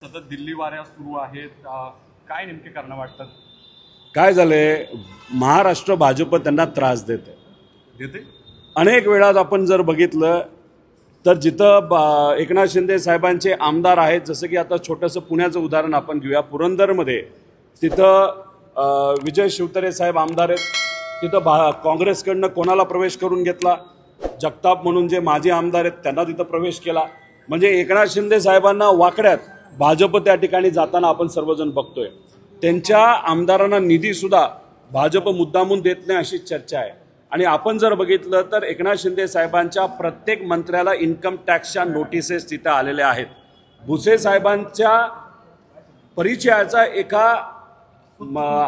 सतत दिल्ली वाऱ्या सुरू आहेत, काय नेमके कारण वाटतात? काय झालंय, महाराष्ट्र भाजप त्यांना त्रास देते. अनेक वेळा आपण जर बघितलं तर जिथं एकनाथ शिंदे साहेबांचे आमदार आहेत, जसं की आता छोटंसं पुण्याचं उदाहरण आपण घेऊया. पुरंदरमध्ये तिथं विजय शिवतरे साहेब आमदार आहेत, तिथं काँग्रेसकडनं कोणाला प्रवेश करून घेतला? जगताप म्हणून जे माजी आमदार आहेत त्यांना तिथं प्रवेश केला. म्हणजे एकनाथ शिंदे साहेबांना वाकड्यात भाजप त्या ठिकाणी जाताना आपण सर्वजण बघतोय. त्यांच्या आमदारांना निधीसुद्धा भाजप मुद्दामून देत नाही अशी चर्चा आहे. आणि आपण जर बघितलं तर एकनाथ शिंदे साहेबांच्या प्रत्येक मंत्र्याला इन्कम टॅक्सच्या नोटिसेस तिथं आलेल्या आहेत. भुसे साहेबांच्या परिचयाचा एका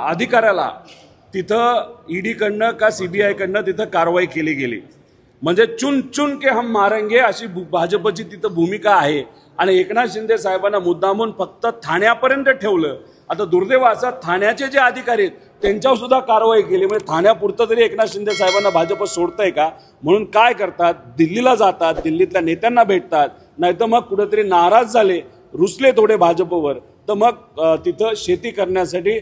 अधिकाऱ्याला तिथं ईडीकडनं का CBI कडनं तिथं कारवाई केली गेली. म्हणजे चुन चुन के हम मारेंगे अशी भाजपची तिथं भूमिका आहे. आणि एकनाथ शिंदे साहेबांना मुद्दामून फक्त ठाण्यापर्यंत ठेवलं. आता दुर्दैव असा, ठाण्याचे जे अधिकारी आहेत त्यांच्यावर सुद्धा कारवाई केली. म्हणजे ठाण्यापुरतं तरी एकनाथ शिंदे साहेबांना भाजप सोडतंय का? म्हणून काय करतात, दिल्लीला जातात, दिल्लीतल्या नेत्यांना भेटतात, नाहीतर मग कुठेतरी नाराज झाले, रुसले थोडे भाजपवर, तर मग तिथं शेती करण्यासाठी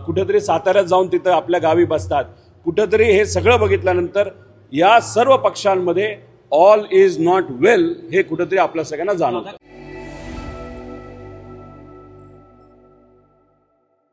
कुठेतरी साताऱ्यात जाऊन तिथं आपल्या गावी बसतात. कुठेतरी हे सगळं बघितल्यानंतर या सर्व पक्षांमध्ये ऑल इज नॉट वेल हे कुठेतरी आपल्या सगळ्यांना जाणवतं.